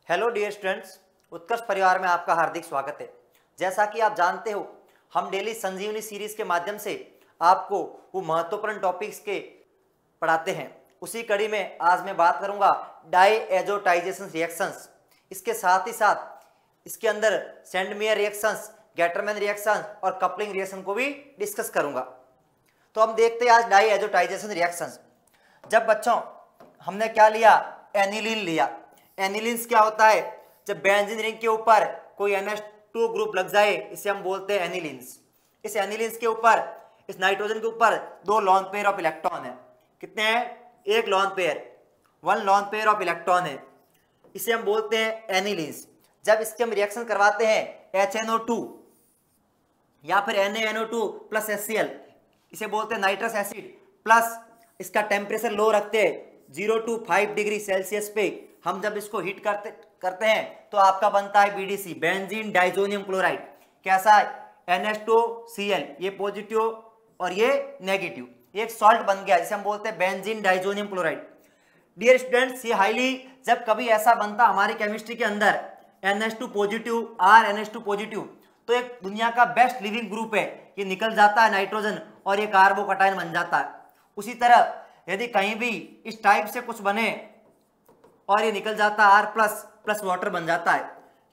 Hello dear students, उत्कर्ष परिवार में आपका हार्दिक स्वागत है। जैसा कि आप जानते हो, हम डेली संजीवनी सीरीज के माध्यम से आपको वो महत्वपूर्ण टॉपिक्स के पढ़ाते हैं। उसी कड़ी में आज मैं बात करूंगा डाईएजोटाइजेशन रिएक्शंस। इसके साथ ही साथ इसके अंदर सैंडमेयर रिएक्शंस, गेटरमैन रिएक्शन और कपलिंग रिएक्शन को भी डिस्कस करूंगा। तो हम देखते हैं आज डाईएजोटाइजेशन रिएक्शंस। जब बच्चों हमने क्या लिया, एनिलीन लिया। एनिलीन्स क्या होता है, जब बेंजीन रिंग के ऊपर कोई NH2 ग्रुप लग जाए, इसे हम बोलते हैं एनिलीन्स। इस एनिलीन्स के ऊपर, इस नाइट्रोजन के ऊपर दो लॉन पेयर ऑफ इलेक्ट्रॉन है। कितने हैं? एक lone pair, one lone pair of electron है। इसे हम बोलते हैं एनिलीन्स। जब इसके हम रिएक्शन करवाते हैं HNO2 या फिर NaNO2 प्लस HCl, इसे बोलते हैं नाइट्रस एसिड, प्लस इसका टेम्परेचर लो रखते हैं 0 to 5 डिग्री सेल्सियस पे। हम जब इसको हीट करते हैं तो आपका बनता है BDC, बेंजीन डाइजोनियम क्लोराइड। कैसा है? NH2Cl, ये पॉजिटिव और ये नेगेटिव, एक सॉल्ट बन गया जिसे हम बोलते हैं benzene diazonium chloride. Dear students, ये हाईली जब कभी ऐसा बनता हमारी केमिस्ट्री के अंदर NH2 पॉजिटिव, NH2 पॉजिटिव, तो एक दुनिया का बेस्ट लिविंग ग्रुप है, ये निकल जाता है नाइट्रोजन और ये कार्बोकटायन बन जाता है। उसी तरह यदि कहीं भी इस टाइप से कुछ बने और ये निकल जाता है R प्लस वाटर बन जाता है,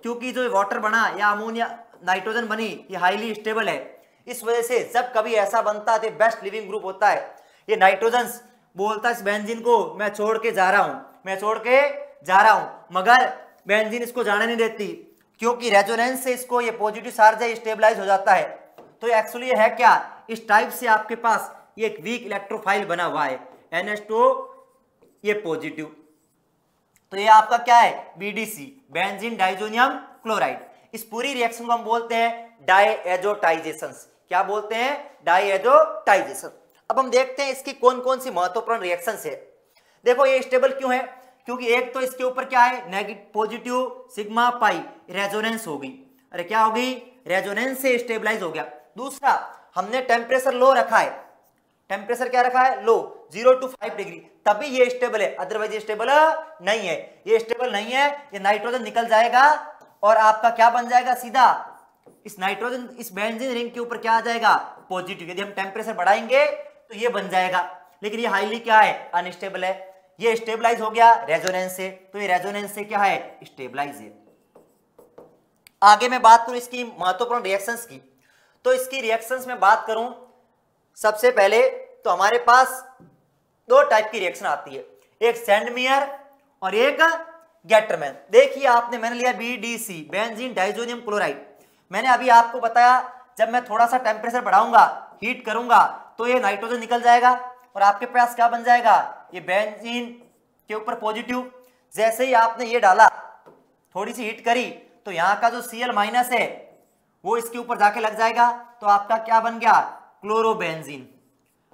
क्योंकि जो वाटर बना या अमोनिया नाइट्रोजन बनी, ये हाईली स्टेबल है। इस वजह से जब कभी ऐसा बनता है तो बेस्ट लिविंग ग्रुप होता है। ये नाइट्रोजन बोलता है इस बेंजीन को, मैं छोड़ के जा रहा हूं, मैं छोड़ के जा रहा हूं, मगर बेंजीन इसको जाने नहीं देती, क्योंकि रेजोनेंस से इसको ये पॉजिटिव चार्ज है, स्टेबलाइज हो जाता है। तो एक्चुअली है क्या, इस टाइप से आपके पास ये एक वीक इलेक्ट्रोफाइल बना हुआ है, NH2 ये पॉजिटिव। तो ये आपका क्या है? BDC, benzene diazonium chloride. इस पूरी रिएक्शन को हम बोलते हैं डाईएजोटाइजेशन। क्या बोलते हैं? डाईएजोटाइजेशन। अब हम देखते हैं इसकी कौन कौन सी महत्वपूर्ण रिएक्शंस है। देखो ये स्टेबल क्यों है, क्योंकि एक तो इसके ऊपर क्या है, negative positive sigma pi resonance होगी। अरे क्या होगी? रेजोनेंस से स्टेबलाइज हो गया। दूसरा, हमने टेम्परेचर लो रखा है। टेम्परेचर क्या रखा है? लो, 0 to 5 डिग्री, तभी ये स्टेबल है, अदरवाइज ये स्टेबल नहीं है। ये स्टेबल नहीं है, ये नाइट्रोजन निकल जाएगा और आपका क्या बन जाएगा? सीधा इस नाइट्रोजन, इस बेंजीन रिंग के ऊपर क्या आ जाएगा? पॉजिटिव। यदि हम टेम्परेचर बढ़ाएंगे तो ये बन जाएगा, लेकिन ये हाईली क्या है? अनस्टेबल है। ये स्टेबलाइज हो गया रेजोनेंस से, तो ये रेजोनेंस से क्या है? स्टेबलाइज है। आगे मैं बात करूं इसकी महत्वपूर्ण रिएक्शंस की, तो इसकी रिएक्शंस में बात करूं, सबसे पहले तो हमारे पास दो टाइप की रिएक्शन आती है, एक सैंडमेयर और एक गेटरमैन। देखिए आपने, मैंने लिया BDC, बेंजीन डाइजोनियम क्लोराइड। मैंने अभी आपको बताया जब मैं थोड़ा सा टेम्परेचर बढ़ाऊंगा, हीट करूंगा, तो ये नाइट्रोजन निकल जाएगा और आपके पास क्या बन जाएगा? ये बेंजीन के ऊपर पॉजिटिव। जैसे ही आपने ये डाला, थोड़ी सी हीट करी, तो यहाँ का जो Cl माइनस है वो इसके ऊपर जाके लग जाएगा, तो आपका क्या बन गया? क्लोरोबेंजीन।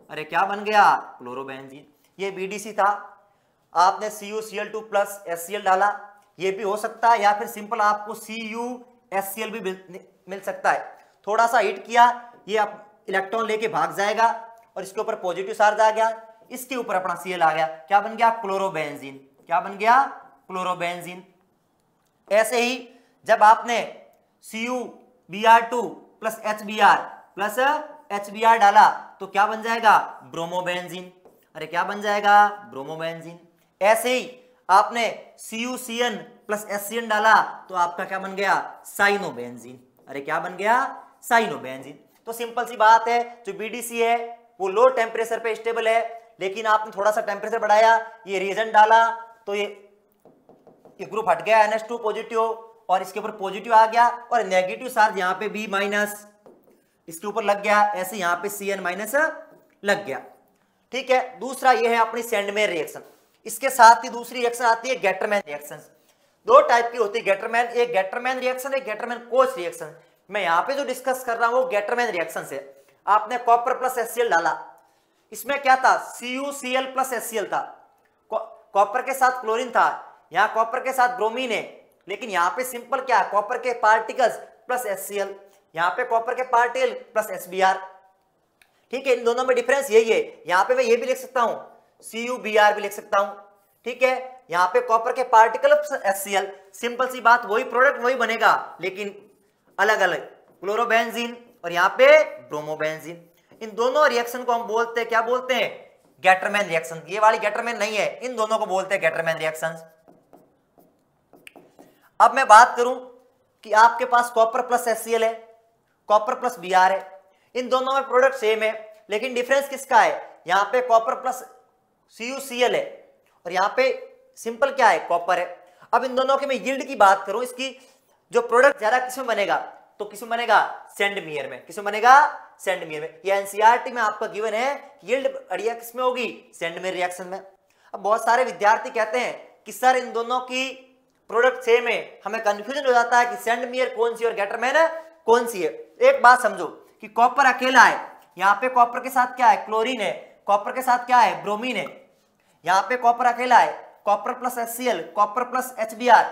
अरे क्या बन गया? क्लोरोबेंजीन। ये BDC था, आपने CuCl2 प्लस HCl डाला, ये भी हो सकता है, या फिर सिंपल आपको CuHCl भी मिल सकता है। थोड़ा सा हीट किया, ये आप इलेक्ट्रॉन लेके भाग जाएगा और इसके ऊपर पॉजिटिव चार्ज आ गया, इसके ऊपर अपना Cl आ गया, क्या बन गया? क्लोरोबेंजीन। क्या बन गया? क्लोरोबेंजीन। ऐसे ही जब आपने CuBr2 प्लस HBr डाला, तो क्या बन जाएगा? ब्रोमोबेंजीन। अरे क्या बन जाएगा? ब्रोमोबेंजीन। ऐसे ही आपने CuCN प्लस HCN डाला, तो आपका क्या बन गया? साइनोबेंजीन। अरे क्या बन गया? साइनोबेंजीन। तो सिंपल सी बात है, जो BDC है वो लो टेम्परेचर पे स्टेबल है, लेकिन आपने थोड़ा सा टेम्परेचर बढ़ाया, ये रिएजेंट डाला, तो ये ग्रुप हट गया NH2 पॉजिटिव और इसके ऊपर पॉजिटिव आ गया, और नेगेटिव चार्ज यहाँ पे B माइनस इसके ऊपर लग गया, ऐसे यहाँ पे Cn माइनस लग गया। ठीक है। दूसरा ये है अपनी सैंडमेयर रिएक्शन। इसके साथ ही दूसरी रिएक्शन आती है गेटरमैन रिएक्शन। दो टाइप की होती है गेटरमैन, एक गेटरमैन रिएक्शन, एक गेटरमैन कोच रिएक्शन। मैं यहाँ पे जो डिस्कस कर रहा हूँ वो गेटरमैन रिएक्शन से। आपने कॉपर प्लस HCl डाला, इसमें क्या था? CuCl प्लस HCl था, कॉपर के साथ क्लोरीन था, यहाँ कॉपर के साथ ब्रोमीन है, लेकिन यहाँ पे सिंपल क्या है? कॉपर के पार्टिकल्स प्लस HCl, यहाँ पे कॉपर के पार्टिकल प्लस HBr। ठीक है, इन दोनों में डिफरेंस यही है। यहाँ पे मैं ये भी लिख सकता हूँ CuBr भी लिख सकता हूँ। ठीक है, यहाँ पे कॉपर के पार्टिकल HCl, सिंपल सी बात, वही प्रोडक्ट वही बनेगा लेकिन अलग अलग, क्लोरोबेंजीन और यहाँ पे ब्रोमोबेंजीन। इन दोनों रिएक्शन को हम बोलते हैं, क्या बोलते हैं, गेटरमैन रिएक्शन। ये वाली गेटरमैन नहीं है, इन दोनों को बोलते हैं गेटरमैन रिएक्शंस। अब मैं बात करूं कि आपके पास कॉपर प्लस HCl है, कॉपर प्लस Br है, इन दोनों में प्रोडक्ट सेम है लेकिन डिफरेंस किसका है, यहाँ पे कॉपर प्लस CuCl है और यहाँ पे सिंपल क्या है, कॉपर है। अब इन दोनों के मैं यील्ड की बात करूं, इसकी जो प्रोडक्ट ज्यादा किसमें बनेगा, तो किसमें बनेगा, सेंडमियर में। किसमें बनेगा, सेंडमियर में। ये एनसीईआरटी में आपका गिवन है, यील्ड बढ़िया किसमें होगी, सेंडमियर रिएक्शन में। अब बहुत सारे विद्यार्थी कहते हैं कि सर इन दोनों की प्रोडक्ट सेम है, हमें कंफ्यूजन हो जाता है कि सेंडमियर कौन सी और गेटरमैन कौन सी है। एक बात समझो कि कॉपर अकेला है, यहाँ पे कॉपर के साथ क्या है, क्लोरीन है, कॉपर के साथ क्या है, ब्रोमीन है। यहाँ पे कॉपर अकेला है, copper plus HCl, copper plus HBr।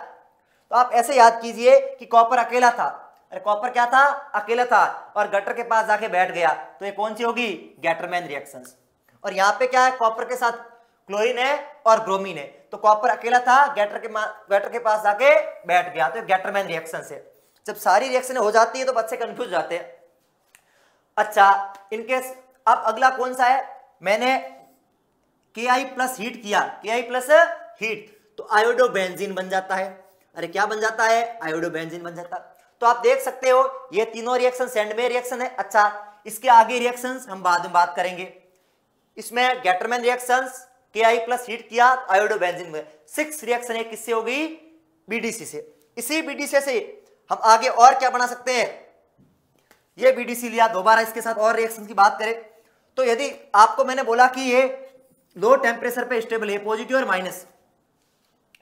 तो आप ऐसे याद कीजिए कि कॉपर अकेला था, अरे कॉपर क्या था, अकेला था और गटर के पास जाके बैठ गया, तो ये कौन सी होगी, गेटरमैन रिएक्शंस। और यहाँ पे क्या है, कॉपर के साथ क्लोरीन है और ब्रोमीन है, तो कॉपर अकेला था, गटर के पास जाके बैठ गया, तो गेटरमैन रिएक्शंस है। जब सारी रिएक्शन हो जाती है तो बच्चे कंफ्यूज जाते हैं। अच्छा, इनकेस अब अगला कौन सा है, मैंने Ki प्लस हीट किया, Ki प्लस हीट, तो आयोडोबेंजीन बन जाता है। अरे क्या बन जाता है, आयोडोबेंजीन बन जाता है। तो आप देख सकते हो ये तीनों रिएक्शन सेंडमेयर रिएक्शन है। अच्छा, इसके आगे रिएक्शंस हम बाद में बात करेंगे। इसमें Gattermann reactions, Ki plus heat किया, आयोडोबेंजीन में 6 रिएक्शन है, किससे होगी, BDC से। इसी BDC से हम आगे और क्या बना सकते हैं, ये BDC लिया, दोबारा इसके साथ और रिएक्शन की बात करें तो यदि आपको मैंने बोला कि ये लो टेम्परेचर पे स्टेबल है, पॉजिटिव और माइनस,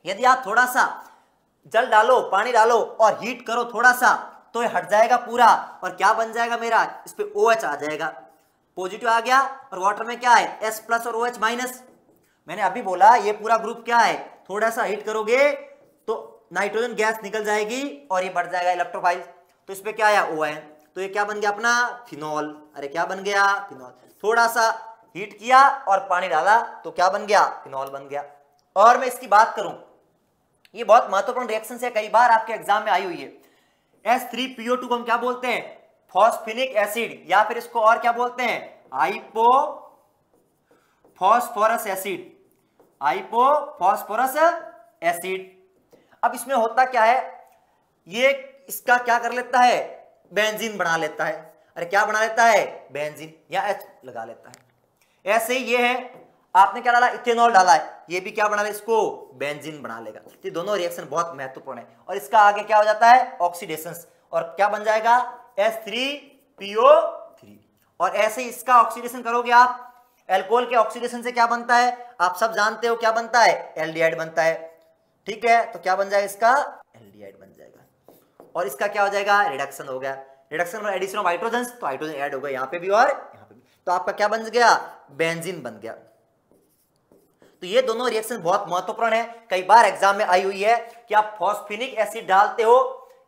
यदि आप थोड़ा सा जल डालो, पानी डालो और हीट करो थोड़ा सा, तो ये हट जाएगा पूरा और क्या बन जाएगा मेरा, इस पे OH आ जाएगा, पॉजिटिव आ गया। और वाटर में क्या है, S प्लस और OH माइनस। मैंने अभी बोला ये पूरा ग्रुप क्या है, थोड़ा सा हीट करोगे तो नाइट्रोजन गैस निकल जाएगी और ये बढ़ जाएगा इलेक्ट्रोफाइल, तो इस पे क्या आया, ON, तो ये क्या बन गया अपना, फिनॉल। अरे क्या बन गया, फिनॉल। थोड़ा सा हीट किया और पानी डाला तो क्या बन गया, फिनॉल बन गया। और मैं इसकी बात करूं, ये बहुत महत्वपूर्ण रिएक्शन है, कई बार आपके एग्जाम में आई हुई है। H3PO2 को हम क्या बोलते हैं, फॉस्फेनिक एसिड, या फिर इसको और क्या बोलते हैं, हाइपोफॉस्फोरस एसिड, हाइपोफॉस्फोरस एसिड। अब इसमें होता क्या है, ये इसका क्या कर लेता है, बेंजीन बना लेता है। अरे क्या बना लेता है, बेंजीन, या H लगा लेता है। ऐसे ही ये है, आपने क्या डाला, इथेनॉल डाला है, ये भी क्या बना लेगा, इसको बेंजीन बना लेगा। तो दोनों रिएक्शन बहुत महत्वपूर्ण है। और इसका आगे क्या हो जाता है, ऑक्सीडेशन, और क्या बन जाएगा, H3PO3। और ऐसे ही इसका ऑक्सीडेशन करोगे आप, एल्कोहल के ऑक्सीडेशन से क्या बनता है, आप सब जानते हो क्या बनता है, एल्डिहाइड बनता है। ठीक है, तो क्या बन जाएगा, इसका एल्डिहाइड बन जाएगा। और इसका क्या हो जाएगा, रिडक्शन हो गया, रिडक्शन और एडिशन ऑफ हाइड्रोजन, तो हाइड्रोजन ऐड हो गया यहाँ पे भी और यहाँ पे भी, तो आपका क्या बन गया, बेंजीन बन गया। तो ये दोनों रिएक्शन बहुत महत्वपूर्ण है, कई बार एग्जाम में आई हुई है कि आप फॉस्फेनिक एसिड डालते हो,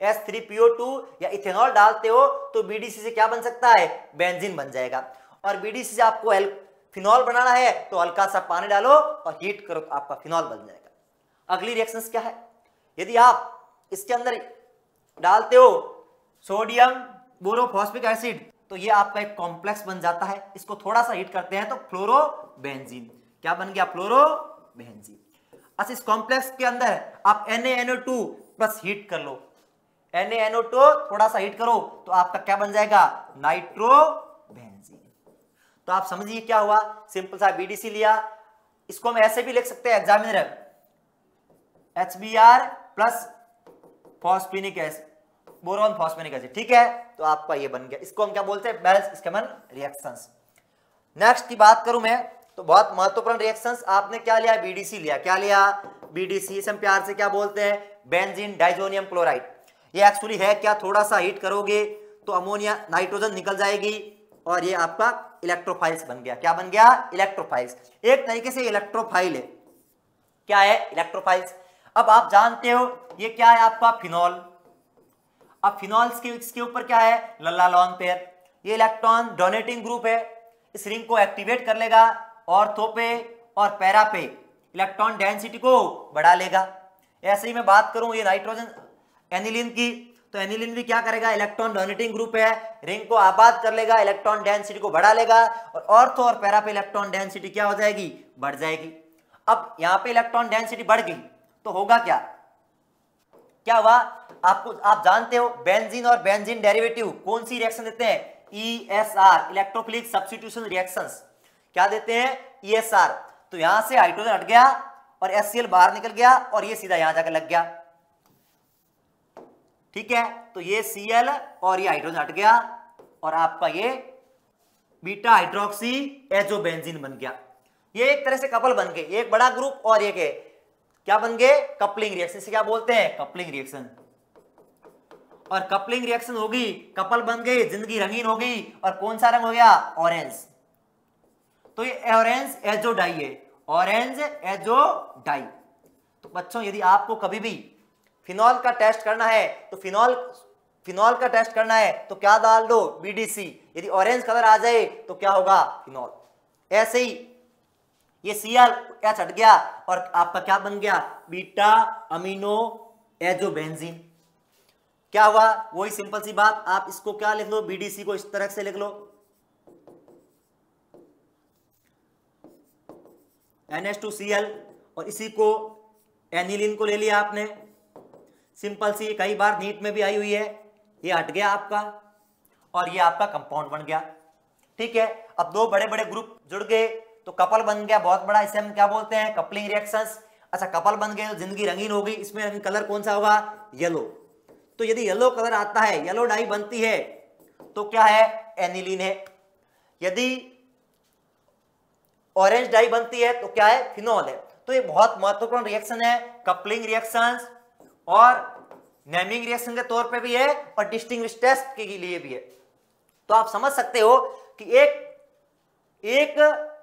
H3PO2 या इथेनॉल डालते हो, तो BDC से क्या बन सकता है, बेंजीन बन जाएगा। और BDC से आपको फिनॉल बनाना है तो हल्का सा पानी डालो और हीट करो तो आपका फिनॉल बन जाएगा। अगली रिएक्शंस क्या है, यदि आप इसके अंदर डालते हो सोडियम बोरोफॉस्फिक एसिड, तो ये आपका एक कॉम्प्लेक्स बन जाता है। इसको थोड़ा सा हीट करते हैं तो फ्लोरोबेंजीन, क्या बन गया, फ्लोरोबेंजीन। अच्छा, इस कॉम्प्लेक्स के अंदर आप NaNO2 प्लस हीट कर लो, NaNO2 थोड़ा सा हीट करो तो आपका क्या बन जाएगा, नाइट्रोबेंजीन। तो आप समझिए क्या हुआ, सिंपल सा BDC लिया, इसको हम ऐसे भी लिख सकते हैं examiner, HBr plus phosphinic acid, boron phosphinic acid. ठीक है, तो आपका ये बन गया, इसको हम क्या बोलते हैं, बैलेंस स्केमन रिएक्शंस। नेक्स्ट की बात करूं मैं, तो बहुत महत्वपूर्ण रिएक्शंस आपने क्या लिया, BDC लिया, क्या लिया, BDC, इसे हम प्यार से क्या बोलते हैं, बेंजीन डाइजोनियम क्लोराइड। ये एक्चुअली है क्या, थोड़ा सा हीट करोगे तो अमोनिया, नाइट्रोजन निकल जाएगी और ये आपका इलेक्ट्रोफाइल्स बन गया। क्या बन गया, इलेक्ट्रोफाइल्स, एक तरीके से इलेक्ट्रोफाइल है। क्या है, इलेक्ट्रोफाइल्स। अब आप जानते हो ये क्या है, आपका फिनॉल। अब फिनॉल्स के इसके ऊपर क्या है, लल्ला लॉन पेयर, ये इलेक्ट्रॉन डोनेटिंग ग्रुप है, इस रिंग को एक्टिवेट कर लेगा ऑर्थो पे और पैरा पे, इलेक्ट्रॉन डेंसिटी को बढ़ा लेगा। ऐसे ही मैं बात करूं ये नाइट्रोजन एनिलीन की, तो एनिलीन भी क्या करेगा, इलेक्ट्रॉन डोनेटिंग ग्रुप है, रिंग को आबाद कर लेगा, इलेक्ट्रॉन डेंसिटी को बढ़ा लेगा और ऑर्थो और पैरा पे इलेक्ट्रॉन डेंसिटी क्या हो जाएगी, बढ़ जाएगी। अब यहां पे इलेक्ट्रॉन डेंसिटी बढ़ गई तो होगा क्या, क्या हुआ आपको, आप जानते हो बेंजीन और बेंजीन डेरिवेटिव कौन सी रिएक्शन देते हैं, ESR, इलेक्ट्रोफिलिक सब्स्टिट्यूशन रिएक्शंस, क्या देते हैं, ESR। तो यहां से हाइड्रोजन हट गया और HCl बाहर निकल गया और ये सीधा यहां जाकर लग गया, ठीक है। तो ये Cl और ये हाइड्रोजन हट गया और आपका ये बीटा हाइड्रोक्सी एजोबेंजीन बन गया। ये एक तरह से कपल बन गए, एक बड़ा ग्रुप और एक है क्या बन गए, कपलिंग रिएक्शन। इसे क्या बोलते हैं, कपलिंग रिएक्शन। और कपलिंग रिएक्शन होगी, कपल बन गई, जिंदगी रंगीन हो गई और कौन सा रंग हो गया, ऑरेंज। तो ये ऑरेंज एजोडाई है, ऑरेंज एजोडाई। तो बच्चों यदि आपको कभी भी फिनॉल का टेस्ट करना है तो फिनॉल का टेस्ट करना है तो क्या डाल दो, BDC। यदि ऑरेंज कलर आ जाए तो क्या होगा, फिनॉल। ऐसे ही ये ClH हट गया और आपका क्या बन गया, बीटा अमीनो एजोबेंजीन। क्या हुआ, वही सिंपल सी बात, आप इसको क्या लिख लो, BDC को इस तरह से लिख लो, NH2Cl, और इसी को एनिलीन को ले लिया आपने, सिंपल सी, कई बार नीट में भी आई हुई है। ये हट गया आपका और ये आपका कंपाउंड बन गया, ठीक है। अब दो बड़े बड़े ग्रुप जुड़ गए तो कपल बन गया बहुत बड़ा, इसे हम क्या बोलते हैं, कपलिंग रिएक्शंस। अच्छा, कपल बन गए तो जिंदगी रंगीन हो गई, इसमें कलर कौन सा होगा, येलो। तो यदि येलो कलर आता है, येलो डाई बनती है तो क्या है, एनिलीन है। यदि ऑरेंज डाई बनती है तो क्या है, फिनॉल है। तो ये बहुत महत्वपूर्ण रिएक्शन है, कपलिंग रिएक्शंस और नेमिंग रिएक्शन के तौर पे भी है और डिस्टिंग्विश टेस्ट के लिए भी है। तो आप समझ सकते हो कि एक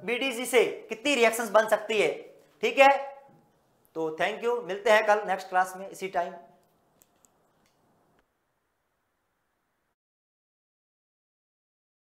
BDC से कितनी रिएक्शंस बन सकती है, ठीक है। तो थैंक यू, मिलते हैं कल नेक्स्ट क्लास में इसी टाइम।